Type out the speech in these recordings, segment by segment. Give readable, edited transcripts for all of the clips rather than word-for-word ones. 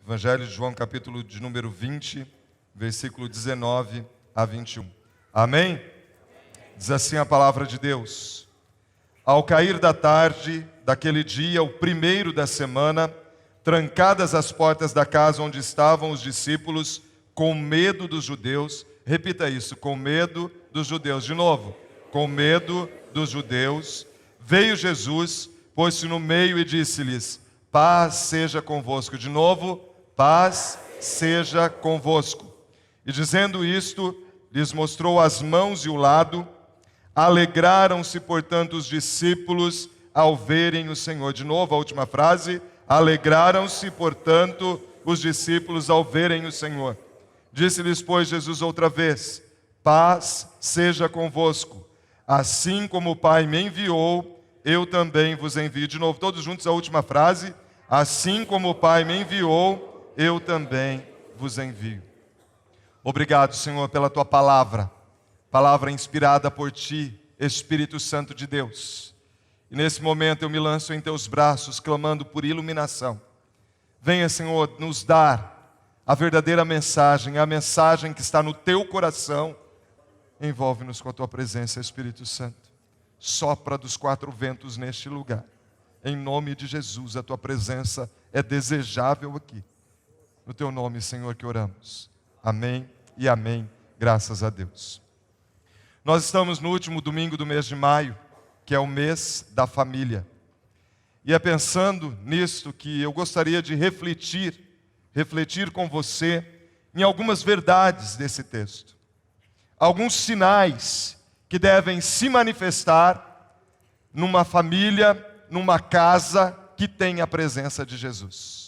Evangelho de João, capítulo de número 20, versículo 19 a 21. Amém? Diz assim a palavra de Deus. Ao cair da tarde daquele dia, o primeiro da semana, trancadas as portas da casa onde estavam os discípulos, com medo dos judeus, repita isso, com medo dos judeus, de novo, com medo dos judeus, veio Jesus, pôs-se no meio e disse-lhes: paz seja convosco. De novo, paz seja convosco. E dizendo isto, lhes mostrou as mãos e o lado. Alegraram-se, portanto, os discípulos ao verem o Senhor. De novo, a última frase. Alegraram-se, portanto, os discípulos ao verem o Senhor. Disse-lhes, pois, Jesus outra vez: paz seja convosco. Assim como o Pai me enviou, eu também vos envio. De novo, todos juntos, a última frase. Assim como o Pai me enviou, eu também vos envio. Obrigado, Senhor, pela Tua palavra. Palavra inspirada por Ti, Espírito Santo de Deus. E nesse momento eu me lanço em Teus braços, clamando por iluminação. Venha, Senhor, nos dar a verdadeira mensagem, a mensagem que está no Teu coração. Envolve-nos com a Tua presença, Espírito Santo. Sopra dos quatro ventos neste lugar. Em nome de Jesus, a Tua presença é desejável aqui. No Teu nome, Senhor, que oramos. Amém e amém. Graças a Deus. Nós estamos no último domingo do mês de maio, que é o mês da família. E é pensando nisto que eu gostaria de refletir com você em algumas verdades desse texto. Alguns sinais que devem se manifestar numa família, numa casa que tem a presença de Jesus.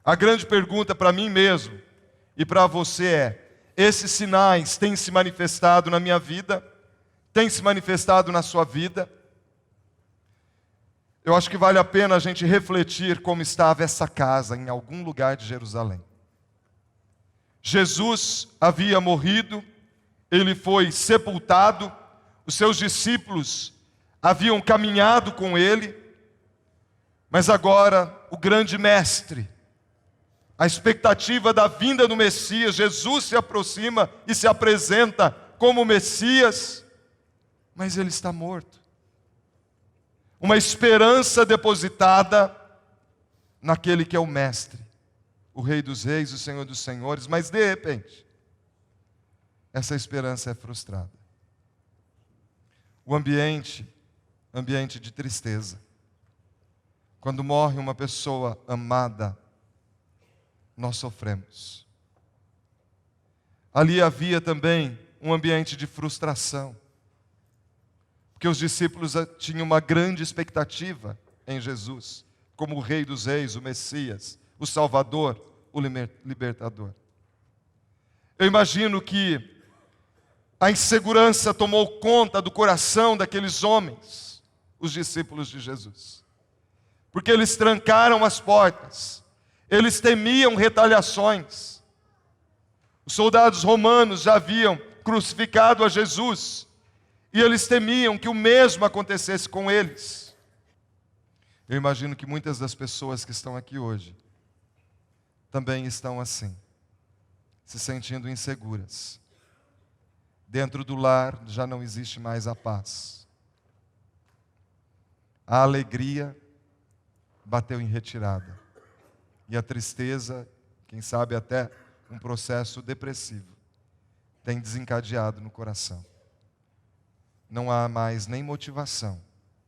A grande pergunta para mim mesmo e para você é: esses sinais têm se manifestado na minha vida? Têm se manifestado na sua vida? Eu acho que vale a pena a gente refletir como estava essa casa em algum lugar de Jerusalém. Jesus havia morrido, ele foi sepultado, os seus discípulos haviam caminhado com ele, mas agora o grande mestre, a expectativa da vinda do Messias, Jesus se aproxima e se apresenta como Messias, mas ele está morto. Uma esperança depositada naquele que é o mestre, o Rei dos Reis, o Senhor dos Senhores, mas de repente, essa esperança é frustrada. O ambiente de tristeza. Quando morre uma pessoa amada, nós sofremos. Ali havia também um ambiente de frustração, porque os discípulos tinham uma grande expectativa em Jesus, como o Rei dos Reis, o Messias, o Salvador, o Libertador. Eu imagino que a insegurança tomou conta do coração daqueles homens, os discípulos de Jesus, porque eles trancaram as portas. Eles temiam retaliações. Os soldados romanos já haviam crucificado a Jesus. E eles temiam que o mesmo acontecesse com eles. Eu imagino que muitas das pessoas que estão aqui hoje também estão assim, se sentindo inseguras. Dentro do lar já não existe mais a paz. A alegria bateu em retirada. E a tristeza, quem sabe até um processo depressivo, tem desencadeado no coração. Não há mais nem motivação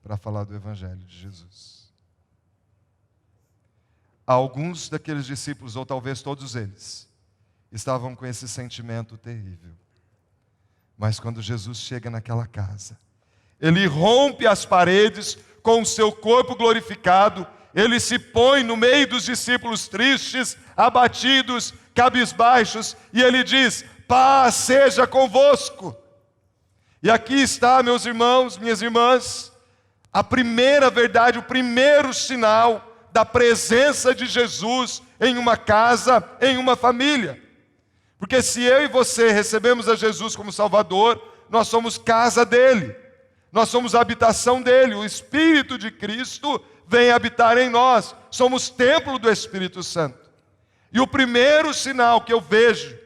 para falar do Evangelho de Jesus. Alguns daqueles discípulos, ou talvez todos eles, estavam com esse sentimento terrível. Mas quando Jesus chega naquela casa, Ele rompe as paredes com o seu corpo glorificado. Ele se põe no meio dos discípulos tristes, abatidos, cabisbaixos, e ele diz: paz seja convosco. E aqui está, meus irmãos, minhas irmãs, a primeira verdade, o primeiro sinal da presença de Jesus em uma casa, em uma família. Porque se eu e você recebemos a Jesus como Salvador, nós somos casa dele, nós somos a habitação dele, o Espírito de Cristo vem habitar em nós, somos templo do Espírito Santo. E o primeiro sinal que eu vejo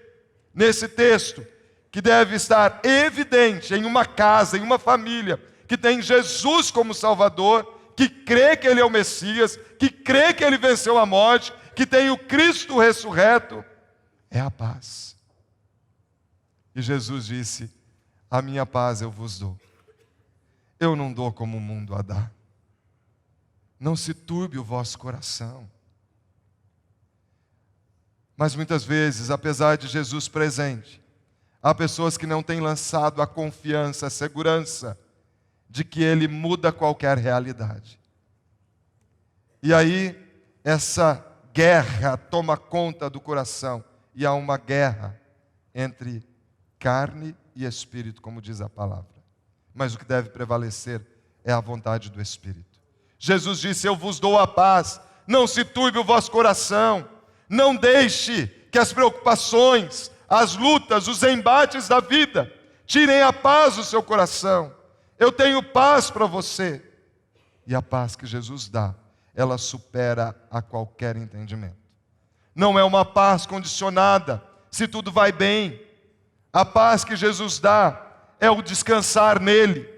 nesse texto, que deve estar evidente em uma casa, em uma família, que tem Jesus como Salvador, que crê que Ele é o Messias, que crê que Ele venceu a morte, que tem o Cristo ressurreto, é a paz. E Jesus disse: a minha paz eu vos dou. Eu não dou como o mundo a dá. Não se turbe o vosso coração. Mas muitas vezes, apesar de Jesus presente, há pessoas que não têm lançado a confiança, a segurança de que Ele muda qualquer realidade. E aí, essa guerra toma conta do coração. E há uma guerra entre carne e espírito, como diz a palavra. Mas o que deve prevalecer é a vontade do Espírito. Jesus disse: eu vos dou a paz, não se turbe o vosso coração, não deixe que as preocupações, as lutas, os embates da vida tirem a paz do seu coração. Eu tenho paz para você. E a paz que Jesus dá, ela supera a qualquer entendimento. Não é uma paz condicionada, se tudo vai bem. A paz que Jesus dá é o descansar nele.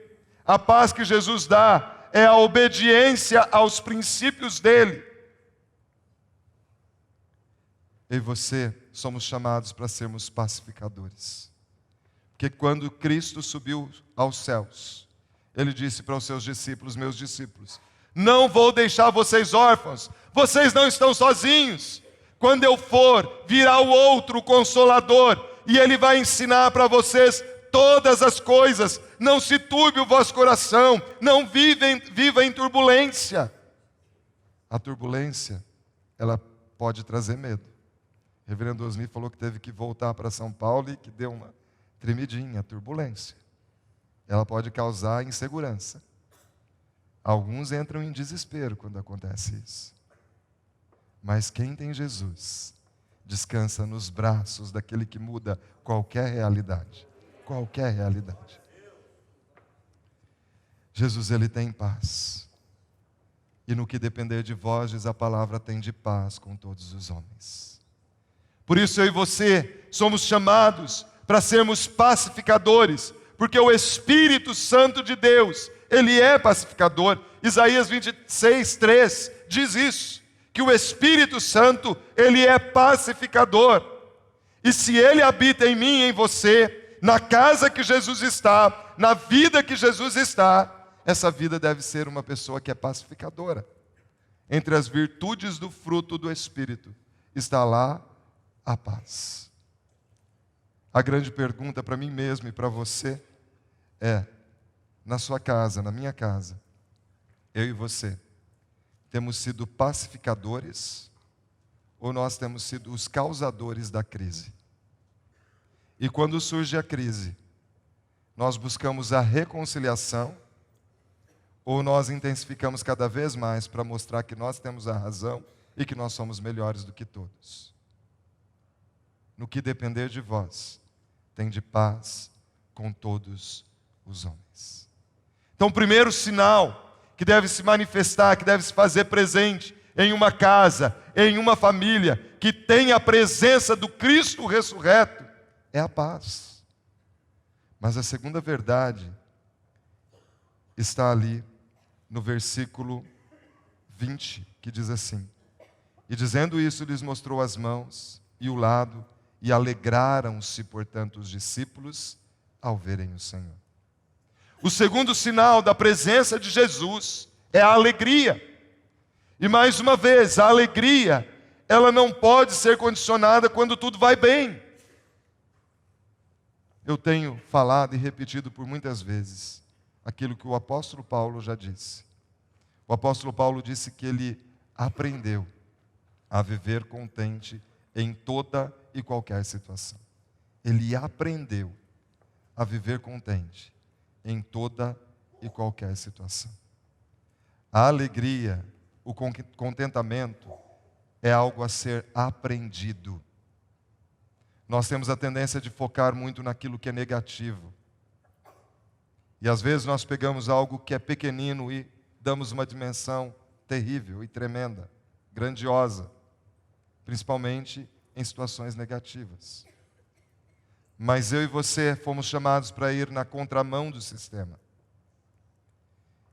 A paz que Jesus dá é a obediência aos princípios dele. Eu e você somos chamados para sermos pacificadores. Porque quando Cristo subiu aos céus, Ele disse para os seus discípulos: meus discípulos, não vou deixar vocês órfãos, vocês não estão sozinhos. Quando eu for, virá o outro, o Consolador, e Ele vai ensinar para vocês todas as coisas. Não se turbe o vosso coração, não viva em turbulência. A turbulência, ela pode trazer medo. O reverendo Osni falou que teve que voltar para São Paulo e que deu uma tremidinha, turbulência. Ela pode causar insegurança. Alguns entram em desespero quando acontece isso. Mas quem tem Jesus, descansa nos braços daquele que muda qualquer realidade. Qualquer realidade. Jesus, Ele tem paz. E no que depender de vós, diz a palavra, tem de paz com todos os homens. Por isso eu e você somos chamados para sermos pacificadores, porque o Espírito Santo de Deus, Ele é pacificador. Isaías 26, 3 diz isso, que o Espírito Santo, Ele é pacificador. E se Ele habita em mim e em você, na casa que Jesus está, na vida que Jesus está, essa vida deve ser uma pessoa que é pacificadora. Entre as virtudes do fruto do Espírito, está lá a paz. A grande pergunta para mim mesmo e para você é: na sua casa, na minha casa, eu e você, temos sido pacificadores ou nós temos sido os causadores da crise? E quando surge a crise, nós buscamos a reconciliação ou nós intensificamos cada vez mais para mostrar que nós temos a razão e que nós somos melhores do que todos? No que depender de vós, tende paz com todos os homens. Então, o primeiro sinal que deve se manifestar, que deve se fazer presente em uma casa, em uma família, que tem a presença do Cristo ressurreto, é a paz. Mas a segunda verdade está ali no versículo 20, que diz assim: e dizendo isso, lhes mostrou as mãos e o lado, e alegraram-se, portanto, os discípulos ao verem o Senhor. O segundo sinal da presença de Jesus é a alegria. E mais uma vez, a alegria, ela não pode ser condicionada quando tudo vai bem. Eu tenho falado e repetido por muitas vezes aquilo que o apóstolo Paulo já disse. O apóstolo Paulo disse que ele aprendeu a viver contente em toda e qualquer situação. Ele aprendeu a viver contente em toda e qualquer situação. A alegria, o contentamento é algo a ser aprendido. Nós temos a tendência de focar muito naquilo que é negativo. E às vezes nós pegamos algo que é pequenino e damos uma dimensão terrível e tremenda, grandiosa. principalmente em situações negativas. Mas eu e você fomos chamados para ir na contramão do sistema.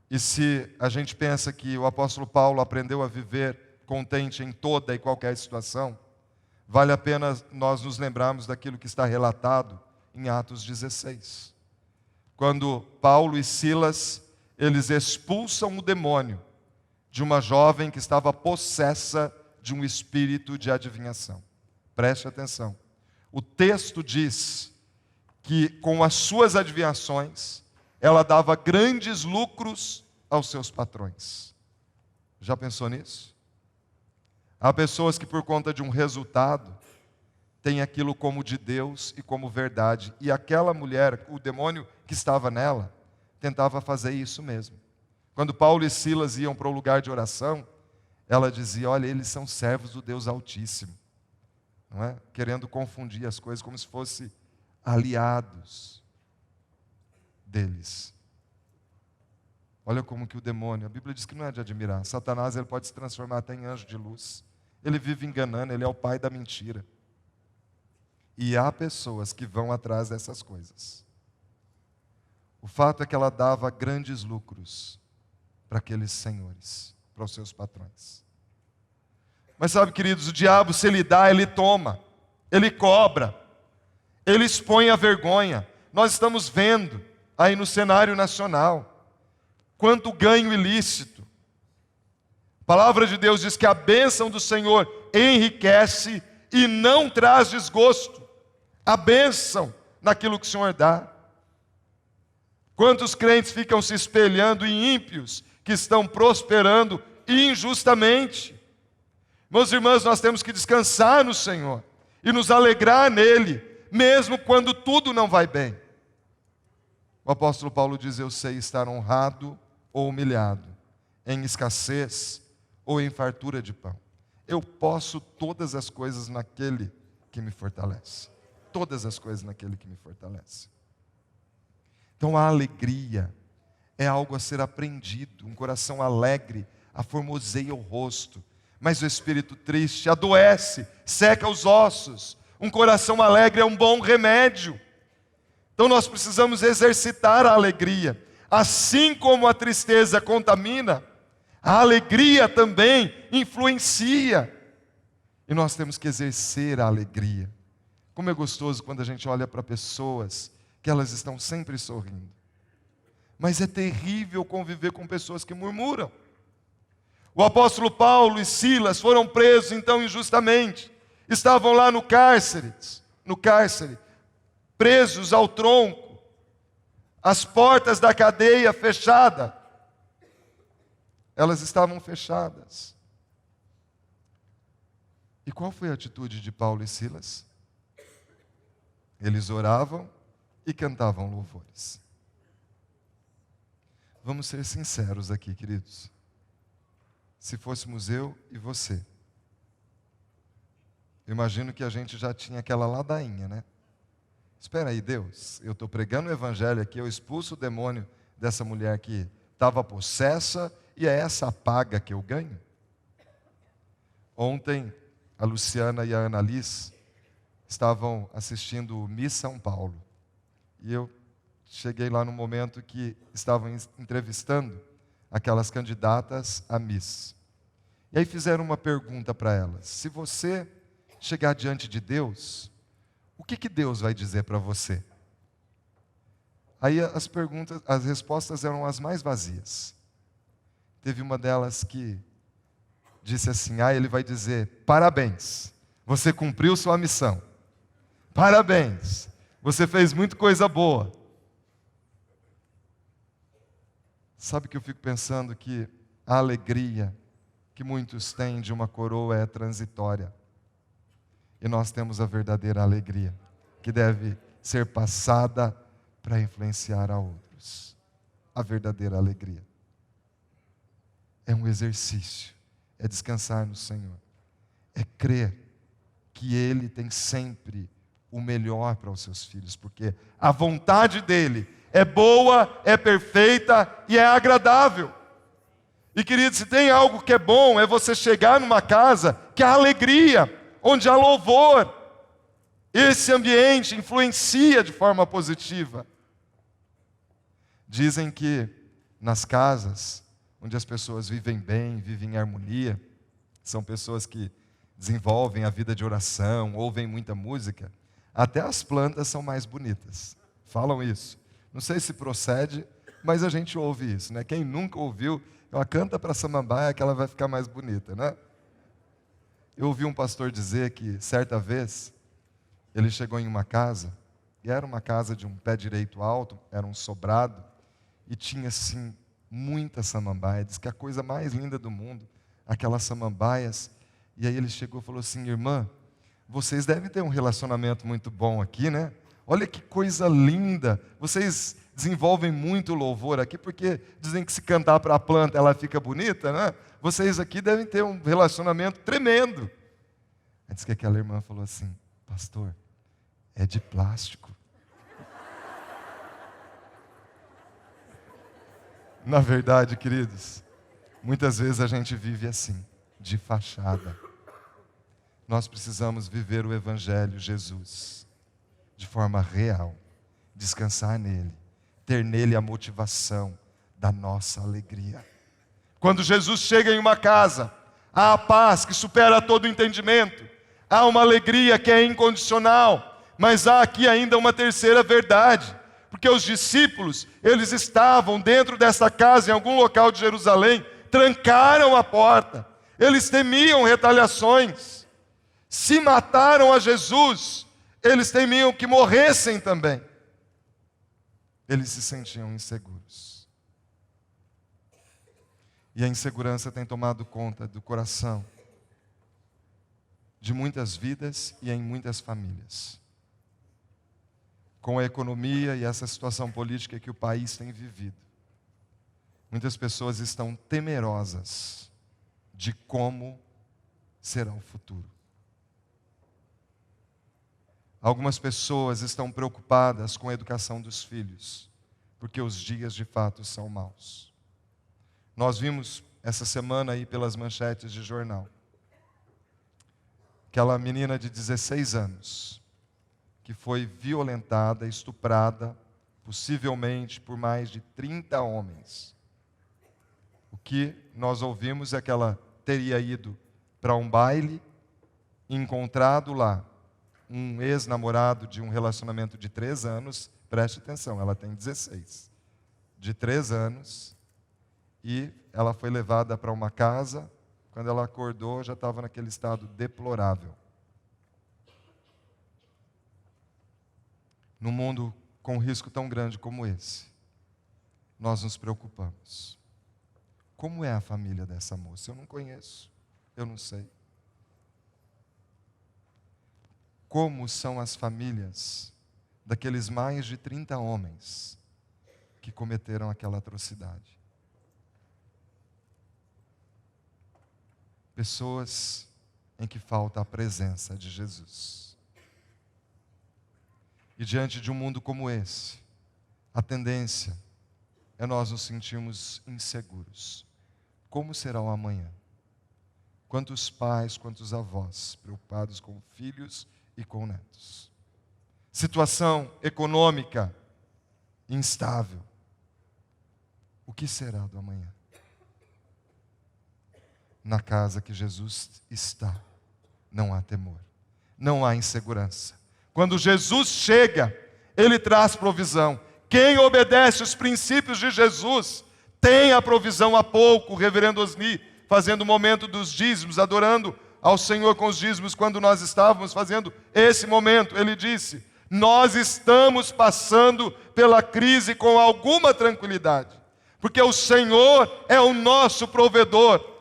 E se a gente pensa que o apóstolo Paulo aprendeu a viver contente em toda e qualquer situação, vale a pena nós nos lembrarmos daquilo que está relatado em Atos 16. Quando Paulo e Silas, eles expulsam o demônio de uma jovem que estava possessa de um espírito de adivinhação. Preste atenção. O texto diz que com as suas adivinhações, ela dava grandes lucros aos seus patrões. Já pensou nisso? Há pessoas que por conta de um resultado, têm aquilo como de Deus e como verdade. E aquela mulher, o demônio que estava nela, tentava fazer isso mesmo. Quando Paulo e Silas iam para o lugar de oração, ela dizia, olha, eles são servos do Deus Altíssimo. Não é? Querendo confundir as coisas como se fossem aliados deles. Olha como que o demônio, a Bíblia diz que não é de admirar. Satanás, ele pode se transformar até em anjo de luz. Ele vive enganando, ele é o pai da mentira. E há pessoas que vão atrás dessas coisas. O fato é que ela dava grandes lucros para aqueles senhores, para os seus patrões. Mas sabe, queridos, o diabo, se ele dá, ele toma, ele cobra, ele expõe a vergonha. Nós estamos vendo aí no cenário nacional quanto ganho ilícito. A palavra de Deus diz que a bênção do Senhor enriquece e não traz desgosto. A bênção naquilo que o Senhor dá. Quantos crentes ficam se espelhando em ímpios que estão prosperando injustamente? Meus irmãos, nós temos que descansar no Senhor e nos alegrar nele, mesmo quando tudo não vai bem. O apóstolo Paulo diz, eu sei estar honrado ou humilhado, em escassez ou em fartura de pão. Eu posso todas as coisas naquele que me fortalece. Todas as coisas naquele que me fortalece. Então a alegria é algo a ser aprendido. Um coração alegre aformoseia o rosto, mas o espírito triste adoece, seca os ossos. Um coração alegre é um bom remédio. Então nós precisamos exercitar a alegria. Assim como a tristeza contamina, a alegria também influencia. E nós temos que exercer a alegria. Como é gostoso quando a gente olha para pessoas que elas estão sempre sorrindo. Mas é terrível conviver com pessoas que murmuram. O apóstolo Paulo e Silas foram presos então injustamente. Estavam lá no cárcere, presos ao tronco, as portas da cadeia fechadas. Elas estavam fechadas. E qual foi a atitude de Paulo e Silas? Eles oravam e cantavam louvores. Vamos ser sinceros aqui, queridos. Se fôssemos eu e você, eu imagino que a gente já tinha aquela ladainha, né? Espera aí, Deus, eu estou pregando o evangelho aqui, eu expulso o demônio dessa mulher que estava possessa e é essa a paga que eu ganho? Ontem, a Luciana e a Annalise estavam assistindo o Miss São Paulo. E eu cheguei lá no momento que estavam entrevistando aquelas candidatas a Miss. E aí fizeram uma pergunta para elas. Se você chegar diante de Deus, o que Deus vai dizer para você? Aí as respostas eram as mais vazias. Teve uma delas que disse assim, ele vai dizer, parabéns, você cumpriu sua missão. Parabéns, você fez muita coisa boa. Sabe que eu fico pensando que a alegria que muitos têm de uma coroa é transitória. E nós temos a verdadeira alegria, que deve ser passada para influenciar a outros. A verdadeira alegria. É um exercício, é descansar no Senhor. É crer que Ele tem sempre o melhor para os seus filhos, porque a vontade dEle é boa, é perfeita e é agradável. E querido, se tem algo que é bom, é você chegar numa casa que há alegria, onde há louvor, esse ambiente influencia de forma positiva. Dizem que nas casas onde as pessoas vivem bem, vivem em harmonia, são pessoas que desenvolvem a vida de oração, ouvem muita música, até as plantas são mais bonitas. Falam isso. Não sei se procede, mas a gente ouve isso, né? Quem nunca ouviu, ela canta para a samambaia que ela vai ficar mais bonita, né? Eu ouvi um pastor dizer que, certa vez, ele chegou em uma casa, e era uma casa de um pé direito alto, era um sobrado, e tinha, assim, muita samambaia. Diz que a coisa mais linda do mundo, aquelas samambaias. E aí ele chegou e falou assim: irmã, vocês devem ter um relacionamento muito bom aqui, né? Olha que coisa linda. Vocês desenvolvem muito louvor aqui, porque dizem que se cantar para a planta ela fica bonita, né? Vocês aqui devem ter um relacionamento tremendo. Aí diz que aquela irmã falou assim: pastor, é de plástico. Na verdade, queridos, muitas vezes a gente vive assim, de fachada. Nós precisamos viver o Evangelho Jesus de forma real, descansar nele, ter nele a motivação da nossa alegria. Quando Jesus chega em uma casa, há a paz que supera todo entendimento, há uma alegria que é incondicional, mas há aqui ainda uma terceira verdade. Porque os discípulos, eles estavam dentro dessa casa, em algum local de Jerusalém, trancaram a porta, eles temiam retaliações. Se mataram a Jesus, eles temiam que morressem também. Eles se sentiam inseguros. E a insegurança tem tomado conta do coração de muitas vidas e em muitas famílias. Com a economia e essa situação política que o país tem vivido, muitas pessoas estão temerosas de como será o futuro. Algumas pessoas estão preocupadas com a educação dos filhos, porque os dias de fato são maus. Nós vimos essa semana aí pelas manchetes de jornal, aquela menina de 16 anos, que foi violentada, estuprada, possivelmente por mais de 30 homens. O que nós ouvimos é que ela teria ido para um baile e encontrado lá um ex-namorado de um relacionamento de 3 anos, preste atenção, ela tem 16, de 3 anos, e ela foi levada para uma casa. Quando ela acordou, já estava naquele estado deplorável. Num mundo com um risco tão grande como esse, nós nos preocupamos. Como é a família dessa moça? Eu não conheço, eu não sei. Como são as famílias daqueles mais de 30 homens que cometeram aquela atrocidade? Pessoas em que falta a presença de Jesus. E diante de um mundo como esse, a tendência é nós nos sentirmos inseguros. Como será o amanhã? Quantos pais, quantos avós preocupados com filhos e com netos? Situação econômica instável. O que será do amanhã? Na casa que Jesus está, não há temor, não há insegurança. Quando Jesus chega, Ele traz provisão. Quem obedece os princípios de Jesus, tem a provisão. Há pouco, o reverendo Osni, fazendo o momento dos dízimos, adorando ao Senhor com os dízimos, quando nós estávamos fazendo esse momento, ele disse: nós estamos passando pela crise com alguma tranquilidade, porque o Senhor é o nosso provedor.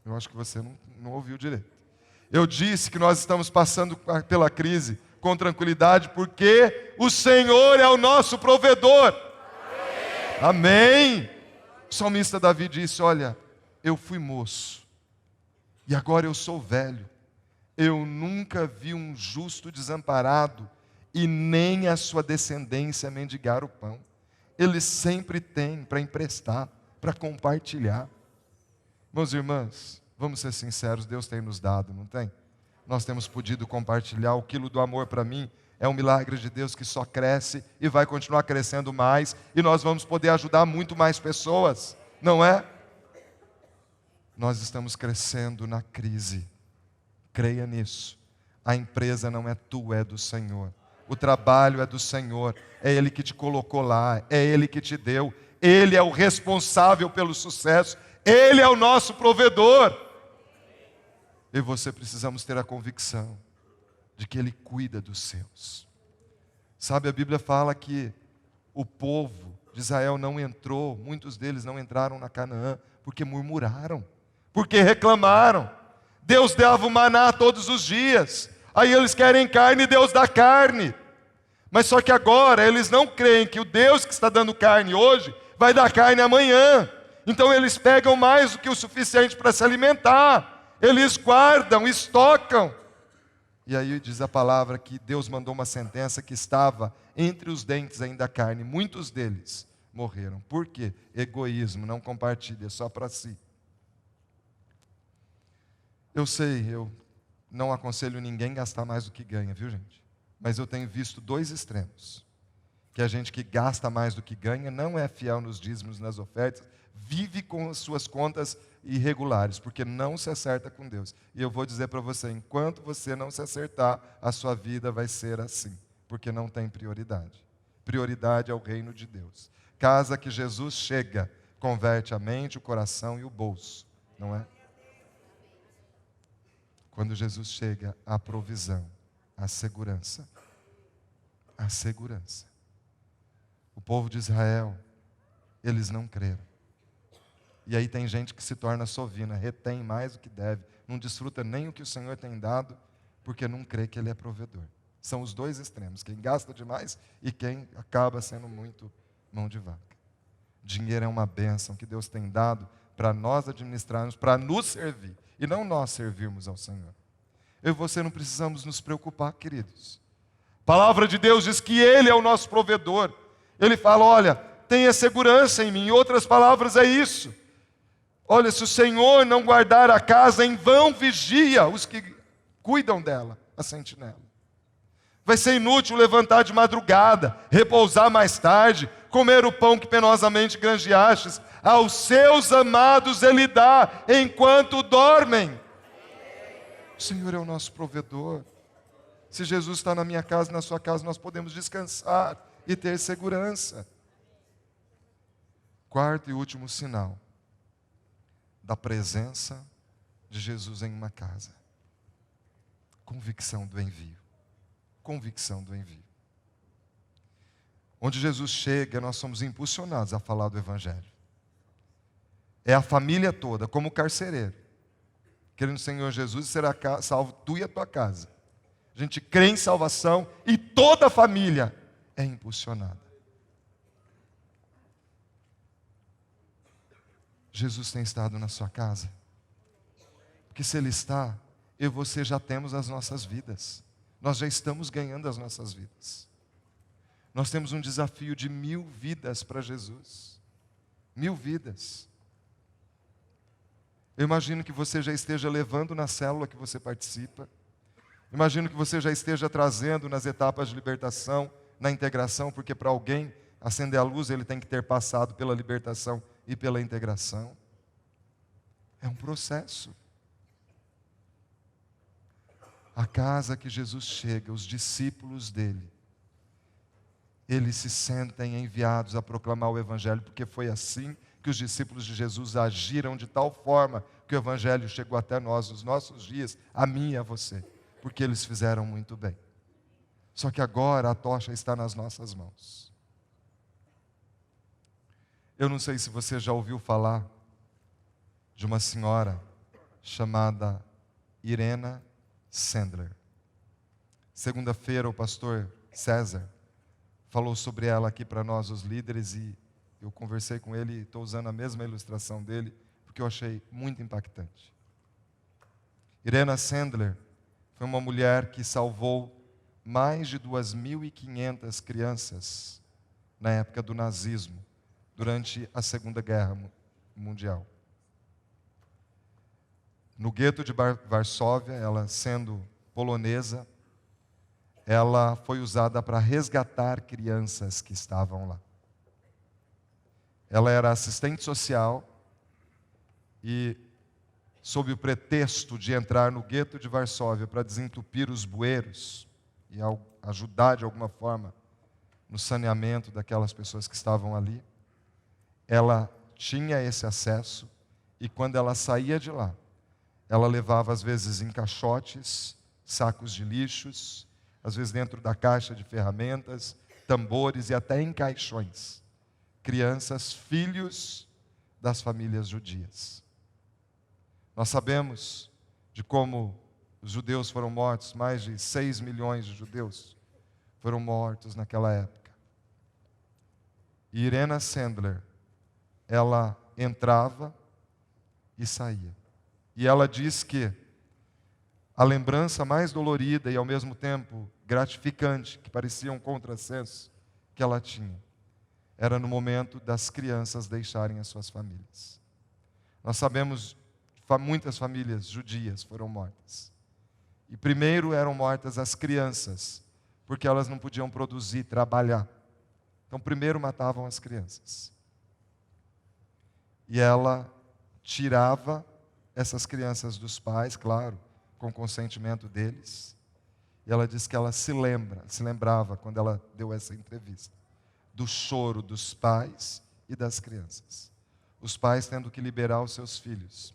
Eu acho que você não ouviu direito. Eu disse que nós estamos passando pela crise com tranquilidade, porque o Senhor é o nosso provedor. Amém. O salmista Davi disse: olha, eu fui moço, e agora eu sou velho. Eu nunca vi um justo desamparado, e nem a sua descendência mendigar o pão. Ele sempre tem para emprestar, para compartilhar. Meus irmãos, vamos ser sinceros, Deus tem nos dado, não tem? nós temos podido compartilhar. O quilo do amor para mim é um milagre de Deus que só cresce e vai continuar crescendo mais, e nós vamos poder ajudar muito mais pessoas, não é? Nós estamos crescendo na crise, creia nisso. A empresa não é tua, é do Senhor. O trabalho é do Senhor, é Ele que te colocou lá, é Ele que te deu, Ele é o responsável pelo sucesso, Ele é o nosso provedor. Eu e você precisamos ter a convicção de que Ele cuida dos seus. Sabe, a Bíblia fala que o povo de Israel não entrou, muitos deles não entraram na Canaã, porque murmuraram, porque reclamaram. Deus dava o maná todos os dias, aí eles querem carne e Deus dá carne. Mas só que agora eles não creem que o Deus que está dando carne hoje vai dar carne amanhã. Então eles pegam mais do que o suficiente para se alimentar. Eles guardam, estocam. E aí diz a palavra que Deus mandou uma sentença que estava entre os dentes ainda a carne. Muitos deles morreram. Por quê? Egoísmo, não compartilha, só para si. Eu sei, eu não aconselho ninguém a gastar mais do que ganha, viu, gente? Mas eu tenho visto dois extremos. Que a gente que gasta mais do que ganha, não é fiel nos dízimos, nas ofertas, vive com as suas contas irregulares, porque não se acerta com Deus. E eu vou dizer para você, enquanto você não se acertar, a sua vida vai ser assim, porque não tem prioridade. Prioridade é o reino de Deus. Casa que Jesus chega, converte a mente, o coração e o bolso, não é? Quando Jesus chega, a provisão, a segurança. A segurança. O povo de Israel, eles não creram. E aí tem gente que se torna sovina, retém mais do que deve, não desfruta nem o que o Senhor tem dado, porque não crê que Ele é provedor. São os dois extremos, quem gasta demais e quem acaba sendo muito mão de vaca. Dinheiro é uma bênção que Deus tem dado para nós administrarmos, para nos servir, e não nós servirmos ao Senhor. Eu e você não precisamos nos preocupar, queridos. A palavra de Deus diz que Ele é o nosso provedor. Ele fala, olha, tenha segurança em mim. Em outras palavras é isso. Olha, se o Senhor não guardar a casa, em vão vigia os que cuidam dela, a sentinela. Vai ser inútil levantar de madrugada, repousar mais tarde, comer o pão que penosamente granjeastes. Aos seus amados Ele dá, enquanto dormem. O Senhor é o nosso provedor. Se Jesus está na minha casa, na sua casa, nós podemos descansar e ter segurança. Quarto e último sinal da presença de Jesus em uma casa. Convicção do envio. Convicção do envio. Onde Jesus chega, nós somos impulsionados a falar do Evangelho. É a família toda, como carcereiro. Querendo o Senhor Jesus, será salvo tu e a tua casa. A gente crê em salvação e toda a família é impulsionada. Jesus tem estado na sua casa? Porque se Ele está, eu e você já temos as nossas vidas. Nós já estamos ganhando as nossas vidas. Nós temos um desafio de 1000 vidas para Jesus. 1000 vidas. Eu imagino que você já esteja levando na célula que você participa. Imagino que você já esteja trazendo nas etapas de libertação, na integração, porque para alguém acender a luz, ele tem que ter passado pela libertação e pela integração. É um processo. A casa que Jesus chega, os discípulos dele, eles se sentem enviados a proclamar o Evangelho, porque foi assim que os discípulos de Jesus agiram de tal forma que o Evangelho chegou até nós, nos nossos dias, a mim e a você, porque eles fizeram muito bem. Só que agora a tocha está nas nossas mãos. Eu não sei se você já ouviu falar de uma senhora chamada Irena Sandler. Segunda-feira o pastor César falou sobre ela aqui para nós, os líderes, e eu conversei com ele e estou usando a mesma ilustração dele, porque eu achei muito impactante. Irena Sandler foi uma mulher que salvou mais de 2.500 crianças na época do nazismo, durante a Segunda Guerra Mundial. No gueto de Varsóvia, ela sendo polonesa, ela foi usada para resgatar crianças que estavam lá. Ela era assistente social e, sob o pretexto de entrar no gueto de Varsóvia para desentupir os bueiros e ajudar de alguma forma no saneamento daquelas pessoas que estavam ali, ela tinha esse acesso e quando ela saía de lá, ela levava às vezes em caixotes, sacos de lixos, às vezes dentro da caixa de ferramentas, tambores e até em caixões, crianças, filhos das famílias judias. Nós sabemos de como os judeus foram mortos, mais de 6 milhões de judeus foram mortos naquela época. E Irena Sendler, ela entrava e saía. E ela diz que a lembrança mais dolorida e ao mesmo tempo gratificante, que parecia um contrassenso, que ela tinha, era no momento das crianças deixarem as suas famílias. Nós sabemos que muitas famílias judias foram mortas. E primeiro eram mortas as crianças, porque elas não podiam produzir, trabalhar. Então primeiro matavam as crianças. E ela tirava essas crianças dos pais, claro, com o consentimento deles. E ela diz que ela se lembrava, quando ela deu essa entrevista, do choro dos pais e das crianças. Os pais tendo que liberar os seus filhos,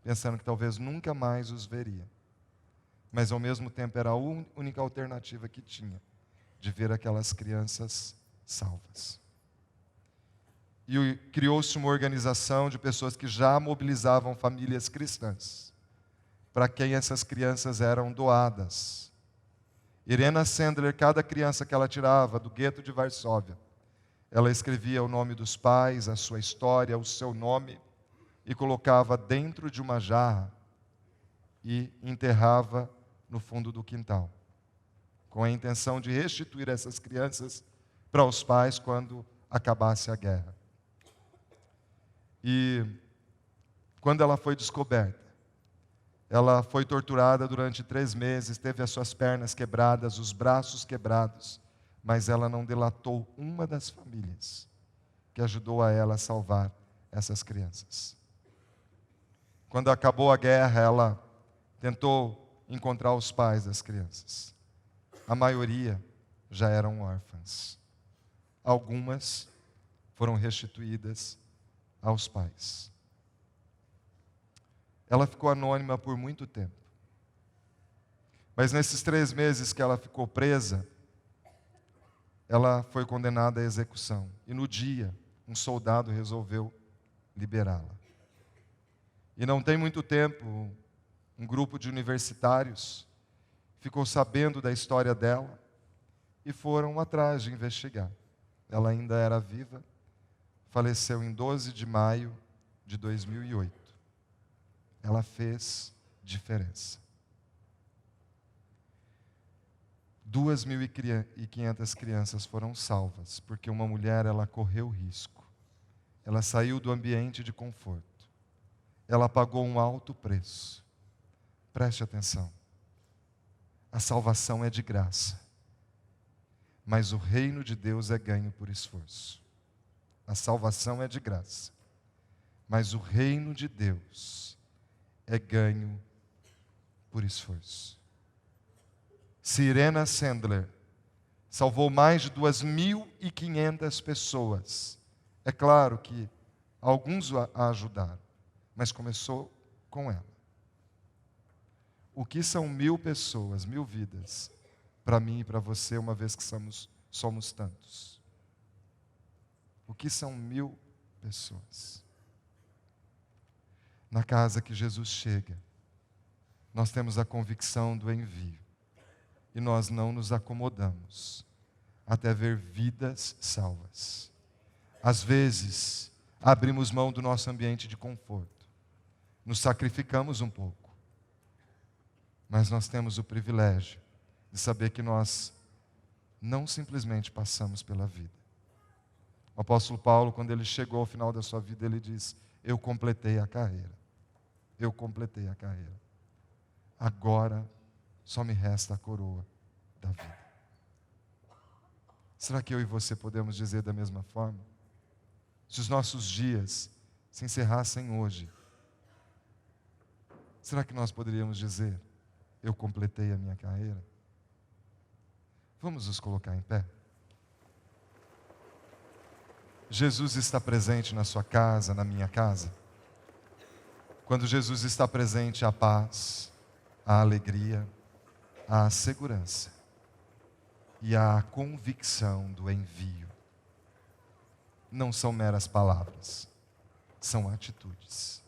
pensando que talvez nunca mais os veria. Mas ao mesmo tempo era a única alternativa que tinha, de ver aquelas crianças salvas. E criou-se uma organização de pessoas que já mobilizavam famílias cristãs, para quem essas crianças eram doadas. Irena Sendler, cada criança que ela tirava do gueto de Varsóvia, ela escrevia o nome dos pais, a sua história, o seu nome, e colocava dentro de uma jarra e enterrava no fundo do quintal, com a intenção de restituir essas crianças para os pais quando acabasse a guerra. E quando ela foi descoberta, ela foi torturada durante 3 meses, teve as suas pernas quebradas, os braços quebrados, mas ela não delatou uma das famílias que ajudou a ela a salvar essas crianças. Quando acabou a guerra, ela tentou encontrar os pais das crianças. A maioria já eram órfãs. Algumas foram restituídas aos pais. Ela ficou anônima por muito tempo. Mas nesses 3 meses que ela ficou presa, ela foi condenada à execução. E no dia, um soldado resolveu liberá-la. E não tem muito tempo, um grupo de universitários ficou sabendo da história dela e foram atrás de investigar. Ela ainda era viva, faleceu em 12 de maio de 2008. Ela fez diferença. 2.500 crianças foram salvas, porque uma mulher, ela correu risco. Ela saiu do ambiente de conforto. Ela pagou um alto preço. Preste atenção. A salvação é de graça, mas o reino de Deus é ganho por esforço. A salvação é de graça, mas o reino de Deus é ganho por esforço. Se Irena Sendler salvou mais de 2.500 pessoas, é claro que alguns a ajudaram, mas começou com ela. O que são 1.000 pessoas, 1.000 vidas, para mim e para você, uma vez que somos tantos? O que são 1.000 pessoas? Na casa que Jesus chega, nós temos a convicção do envio. E nós não nos acomodamos até ver vidas salvas. Às vezes, abrimos mão do nosso ambiente de conforto. Nos sacrificamos um pouco. Mas nós temos o privilégio de saber que nós não simplesmente passamos pela vida. O apóstolo Paulo, quando ele chegou ao final da sua vida, ele diz: eu completei a carreira. Eu completei a carreira. Agora só me resta a coroa da vida. Será que eu e você podemos dizer da mesma forma? Se os nossos dias se encerrassem hoje, será que nós poderíamos dizer: eu completei a minha carreira? Vamos nos colocar em pé. Jesus está presente na sua casa, na minha casa. Quando Jesus está presente, há paz, há alegria, há segurança e há a convicção do envio. Não são meras palavras, são atitudes.